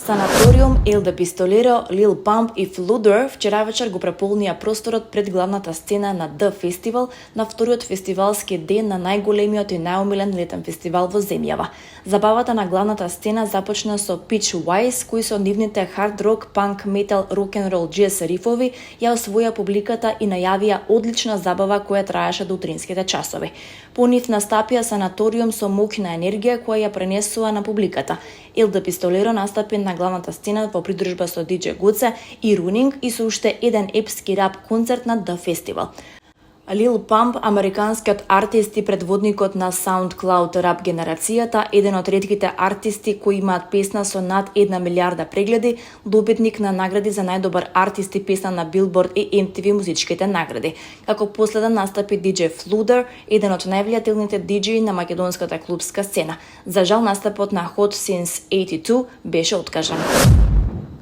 Санаториум Ел да Пистолеро, Лил Памп и Флудер вчера вечер го преполнија просторот пред главната сцена на The Festival на вториот фестивалски ден на најголемиот и најомилен летен фестивал во земјава. Забавата на главната сцена започна со Pitch Wise, кои со нивните хард рок, панк, метал, рок-н-рол, джез рифови ја освоја публиката и најавија одлична забава која траеше до утринските часови. По нив настапија Санаториум со моќна енергија која ја пренесува на публиката. Ел да Пистолеро настапи на главната сцена во придружба со DJ Гоце и Рунинг и со уште еден епски рап концерт на The Festival. Лил Памп, американскиот артист и предводникот на SoundCloud рап генерацијата, еден од ретките артисти кои имаат песна со над 1 милиарда прегледи, добитник на награди за најдобар артист и песна на Billboard и MTV музичките награди. Како последен настапи DJ Fluder, еден од највлијателните диџеи на македонската клубска сцена. За жал настапот на Hot Since 82 беше откажан.